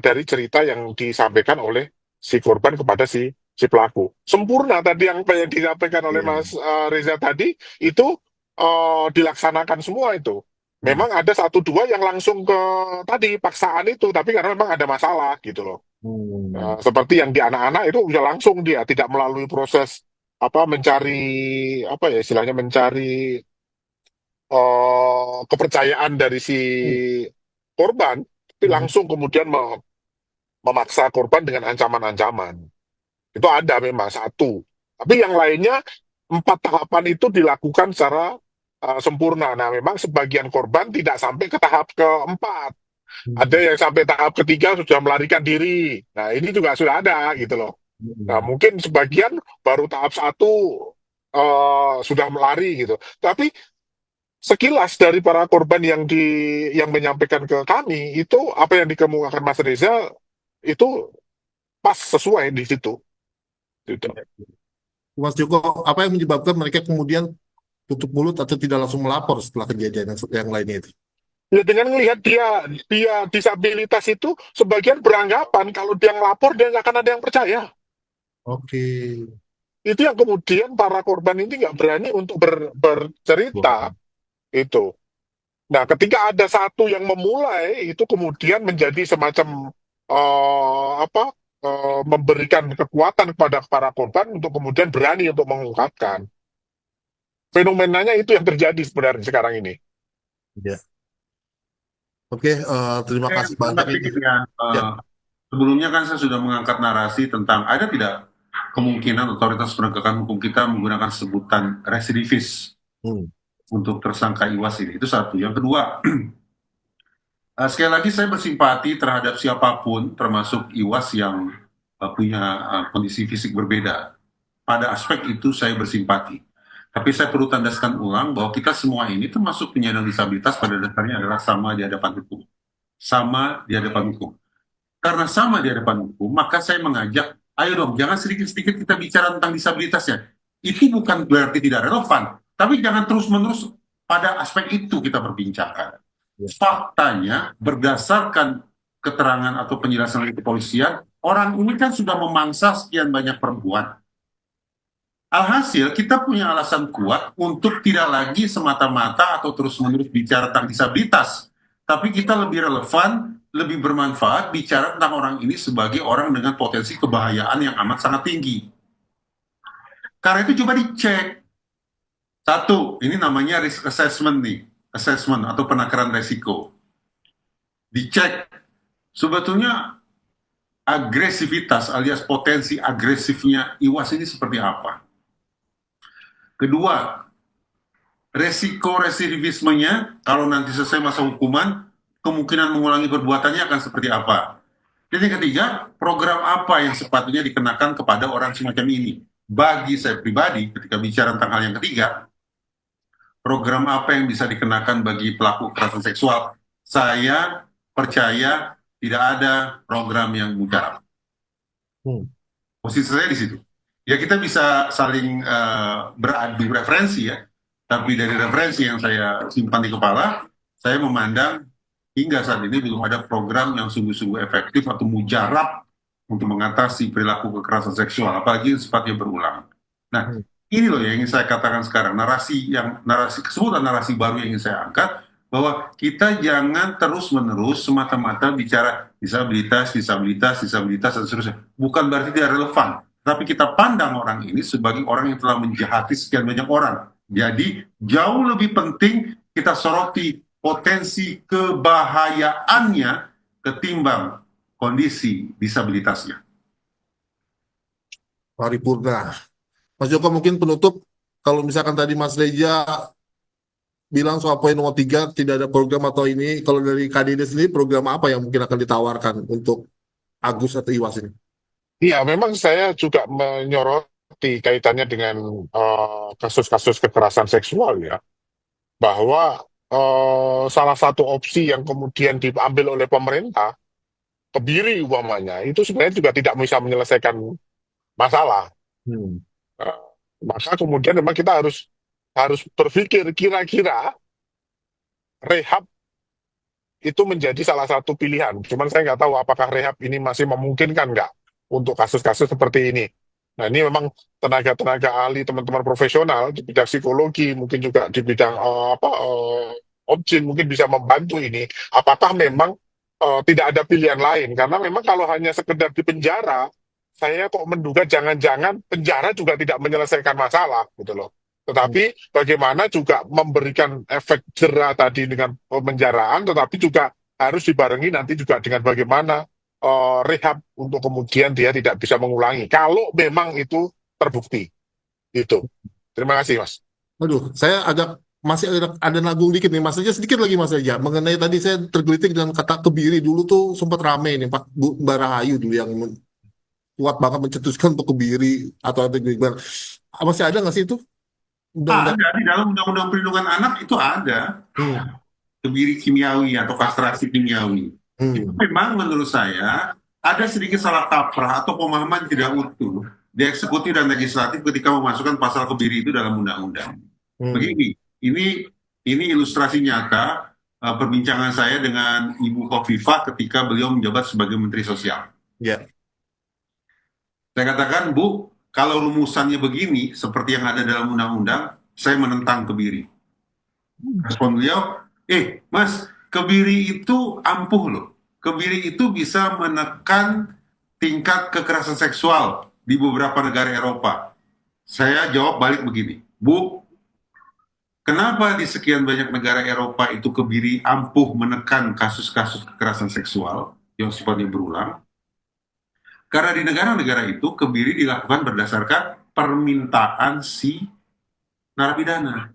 dari cerita yang disampaikan oleh si korban kepada si pelaku. Sempurna tadi yang apa yang disampaikan oleh Ya. Mas Reza tadi itu dilaksanakan semua itu. Hmm. Memang ada satu dua yang langsung ke tadi paksaan itu, tapi karena memang ada masalah gitu loh. Hmm. Seperti yang di anak-anak itu bisa langsung dia tidak melalui proses apa mencari apa ya istilahnya mencari kepercayaan dari si korban, tapi Hmm. langsung kemudian memaksa korban dengan ancaman-ancaman. Itu ada memang satu. Tapi yang lainnya, 4 tahapan itu dilakukan secara sempurna. Nah, memang sebagian korban tidak sampai ke tahap keempat. Ada Hmm. yang sampai tahap ketiga sudah melarikan diri. Nah, ini juga sudah ada gitu loh. Nah, Hmm. mungkin sebagian baru tahap 1, sudah melari gitu. Tapi sekilas dari para korban yang menyampaikan ke kami itu apa yang dikemukakan Mas Reza itu pas sesuai di situ gitu. Mas Joko, apa yang menyebabkan mereka kemudian tutup mulut atau tidak langsung melapor setelah kejadian yang lainnya itu? Ya dengan melihat dia disabilitas itu sebagian beranggapan kalau dia ngelapor dia nggak akan ada yang percaya. Oke. Itu yang kemudian para korban ini nggak berani untuk bercerita itu. Nah, ketika ada satu yang memulai, itu kemudian menjadi semacam apa memberikan kekuatan kepada para korban untuk kemudian berani untuk mengungkapkan. Fenomenanya itu yang terjadi sebenarnya sekarang ini. Ya. Oke, terima Saya kasih banyak menambah ini. sedikit ya. Ya. Sebelumnya kan saya sudah mengangkat narasi tentang ada tidak kemungkinan otoritas penegakan hukum kita menggunakan sebutan residivis Hmm. untuk tersangka Iwas ini. Itu satu. Yang kedua, sekali lagi saya bersimpati terhadap siapapun, termasuk Iwas yang punya kondisi fisik berbeda. Pada aspek itu saya bersimpati. Tapi saya perlu tandaskan ulang bahwa kita semua ini termasuk penyandang disabilitas pada dasarnya adalah sama di hadapan hukum. Sama di hadapan hukum. Karena sama di hadapan hukum, maka saya mengajak, ayo dong, jangan sedikit-sedikit kita bicara tentang disabilitasnya. Itu bukan berarti tidak relevan, tapi jangan terus-menerus pada aspek itu kita perbincangkan. Ya. Faktanya, berdasarkan keterangan atau penjelasan dari kepolisian, orang ini kan sudah memangsa sekian banyak perempuan. Alhasil, kita punya alasan kuat untuk tidak lagi semata-mata atau terus-menerus bicara tentang disabilitas. Tapi kita lebih relevan, lebih bermanfaat bicara tentang orang ini sebagai orang dengan potensi kebahayaan yang amat sangat tinggi. Karena itu coba dicek. Satu, ini namanya risk assessment nih. Assessment atau penakaran resiko. Dicek. Sebetulnya agresivitas alias potensi agresifnya Iwas ini seperti apa. Kedua, resiko residivismenya kalau nanti selesai masa hukuman, kemungkinan mengulangi perbuatannya akan seperti apa. Dan yang ketiga, program apa yang sepatutnya dikenakan kepada orang semacam ini. Bagi saya pribadi, ketika bicara tentang hal yang ketiga, program apa yang bisa dikenakan bagi pelaku kekerasan seksual, saya percaya tidak ada program yang mujarab. Hmm. Posisi saya di situ. Ya kita bisa saling beradu referensi ya, tapi dari referensi yang saya simpan di kepala, saya memandang hingga saat ini belum ada program yang sungguh-sungguh efektif atau mujarab untuk mengatasi perilaku kekerasan seksual, apalagi yang sifatnya berulang. Nah, Hmm. ini loh yang ingin saya katakan sekarang, narasi kesemutan narasi baru yang ingin saya angkat, bahwa kita jangan terus-menerus semata-mata bicara disabilitas, disabilitas, disabilitas, dan seterusnya. Bukan berarti tidak relevan, tapi kita pandang orang ini sebagai orang yang telah menjahati sekian banyak orang. Jadi jauh lebih penting kita soroti potensi kebahayaannya ketimbang kondisi disabilitasnya. Paripurna. Mas Joko mungkin penutup, kalau misalkan tadi Mas Reja bilang soal poin nomor 3 tidak ada program atau ini, kalau dari KDD sendiri program apa yang mungkin akan ditawarkan untuk Agus atau Iwas ini? Iya, memang saya juga menyoroti kaitannya dengan kasus-kasus kekerasan seksual ya, bahwa salah satu opsi yang kemudian diambil oleh pemerintah, kebiri umpamanya, itu sebenarnya juga tidak bisa menyelesaikan masalah. Hmm. Eh, Maka kemudian memang kita harus harus berpikir kira-kira rehab itu menjadi salah satu pilihan. Cuman saya nggak tahu apakah rehab ini masih memungkinkan nggak untuk kasus-kasus seperti ini. Nah ini memang tenaga-tenaga ahli, teman-teman profesional di bidang psikologi, mungkin juga di bidang objin mungkin bisa membantu ini. Apakah memang tidak ada pilihan lain? Karena memang kalau hanya sekedar di penjara, saya kok menduga jangan-jangan penjara juga tidak menyelesaikan masalah gitu loh. Tetapi bagaimana juga memberikan efek jera tadi dengan pemenjaraan, tetapi juga harus dibarengi nanti juga dengan bagaimana rehab untuk kemudian dia tidak bisa mengulangi. Kalau memang itu terbukti, itu. Terima kasih, Mas. Aduh, saya agak masih ada nanggung dikit nih, Mas Reja sedikit lagi Mas Reja. Mengenai tadi saya tergelitik dengan kata kebiri dulu tuh sempat rame nih, Pak Mbak Rahayu dulu yang kuat banget mencetuskan untuk kebiri atau ada gimana. Masih ada nggak sih itu? undang-undang. Ada di dalam Undang-Undang Perlindungan Anak itu ada Hmm, kebiri kimiawi atau kastrasi kimiawi. Itu hmm, memang menurut saya ada sedikit salah kaprah atau pemahaman tidak utuh di eksekutif dan legislatif ketika memasukkan pasal kebiri itu dalam undang-undang. hmm. Begini, ini ilustrasi nyata perbincangan saya dengan Ibu Khofifah ketika beliau menjabat sebagai Menteri Sosial. Ya, Saya katakan, Bu, kalau rumusannya begini, seperti yang ada dalam undang-undang, saya menentang kebiri. Respon beliau, Mas, kebiri itu ampuh loh. Kebiri itu bisa menekan tingkat kekerasan seksual di beberapa negara Eropa. Saya jawab balik begini, Bu, kenapa di sekian banyak negara Eropa itu kebiri ampuh menekan kasus-kasus kekerasan seksual yang sifatnya berulang? Karena di negara-negara itu kebiri dilakukan berdasarkan permintaan si narapidana.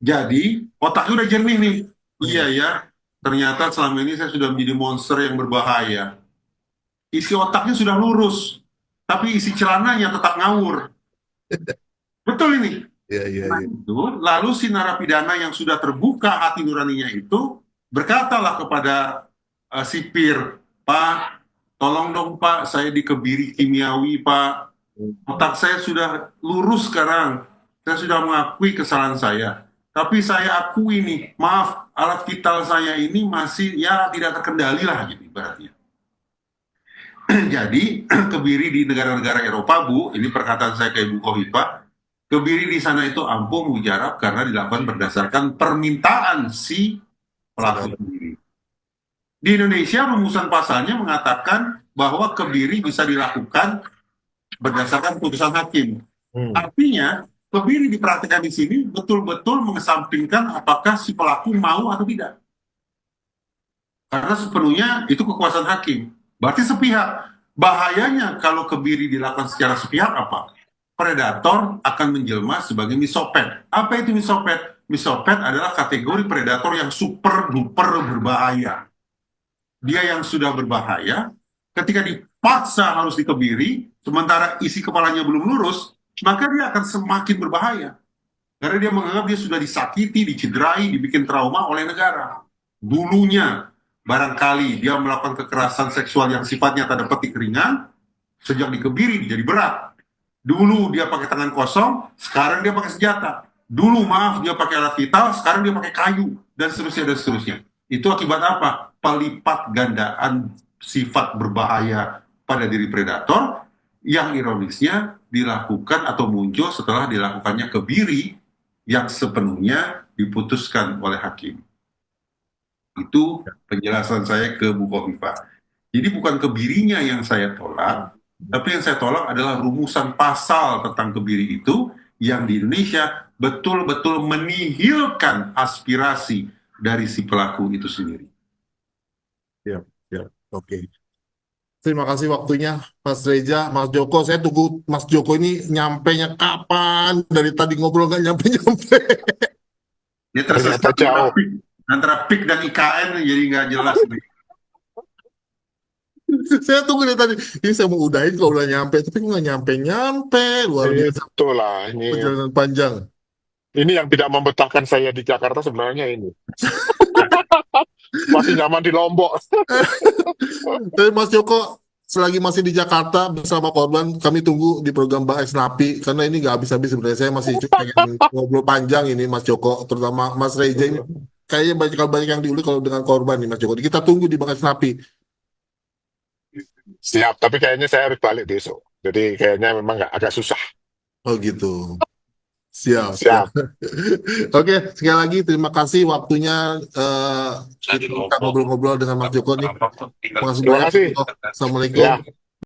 Jadi otaknya udah jernih nih. Iya ya, ternyata selama ini saya sudah menjadi monster yang berbahaya. Isi otaknya sudah lurus, tapi isi celananya tetap ngawur. Betul ini. ya, ya, Nah ya. itu, lalu si narapidana yang sudah terbuka hati nuraninya itu berkatalah kepada sipir, Pak, tolong dong Pak, saya dikebiri kimiawi Pak. Otak saya sudah lurus sekarang. Saya sudah mengakui kesalahan saya. Tapi saya akui nih, maaf, alat vital saya ini masih ya tidak terkendali lah gitu ibaratnya. Jadi kebiri di negara-negara Eropa, Bu, ini perkataan saya ke Ibu Khofifah, kebiri di sana itu ampuh mujarab karena dilakukan berdasarkan permintaan si pelaku kebiri. Di Indonesia rumusan pasalnya mengatakan bahwa kebiri bisa dilakukan berdasarkan putusan hakim. Hmm. Artinya, kebiri dipraktikkan di sini betul-betul mengesampingkan apakah si pelaku mau atau tidak. Karena sepenuhnya itu kekuasaan hakim. Berarti sepihak. Bahayanya kalau kebiri dilakukan secara sepihak apa? Predator akan menjelma sebagai misopet. Apa itu misopet? Misopet adalah kategori predator yang super duper berbahaya. Dia yang sudah berbahaya, ketika dipaksa harus dikebiri, sementara isi kepalanya belum lurus, maka dia akan semakin berbahaya. Karena dia menganggap dia sudah disakiti, dicederai, dibikin trauma oleh negara. Dulunya, barangkali dia melakukan kekerasan seksual yang sifatnya tanda petik ringan, sejak dikebiri jadi berat. Dulu dia pakai tangan kosong, sekarang dia pakai senjata. Dulu maaf dia pakai alat vital, sekarang dia pakai kayu, dan seterusnya dan seterusnya. Itu akibat apa? Pelipat gandaan sifat berbahaya pada diri predator yang ironisnya dilakukan atau muncul setelah dilakukannya kebiri yang sepenuhnya diputuskan oleh hakim. Itu penjelasan saya ke Bu Khofifah. Jadi bukan kebirinya yang saya tolak, tapi yang saya tolak adalah rumusan pasal tentang kebiri itu yang di Indonesia betul-betul menihilkan aspirasi dari si pelaku itu sendiri. Ya, ya, oke. Terima kasih waktunya, Mas Reza, Mas Joko. Saya tunggu Mas Joko ini nyampenya kapan? Dari tadi ngobrol nggak nyampe-nyampe. Ya Ternyata tersesat jauh. antara PIK dan IKN jadi nggak jelas. Saya tunggu dari tadi. Ini saya mau udahin kalau udah nyampe, tapi nggak nyampe-nyampe. Luar biasa Betul lah. perjalanan panjang. Ini yang tidak membetahkan saya di Jakarta sebenarnya ini. Masih nyaman di Lombok. Tapi Mas Joko, selagi masih di Jakarta bersama korban, kami tunggu di program Bahas Napi, karena ini nggak habis-habis sebenarnya. Saya masih pengen ngobrol panjang ini Mas Joko, terutama Mas Reza ini. Kayaknya banyak yang diulik kalau dengan korban nih Mas Joko. Kita tunggu di Bahas Napi. Siap, tapi kayaknya saya harus balik besok. Jadi kayaknya memang agak susah. Oh gitu. Siap, siap. Siap. Oke, sekali lagi terima kasih waktunya kita ngobrol-ngobrol dengan Mas Joko nih. Terima kasih Terima banyak. kasih. Assalamualaikum. Ya.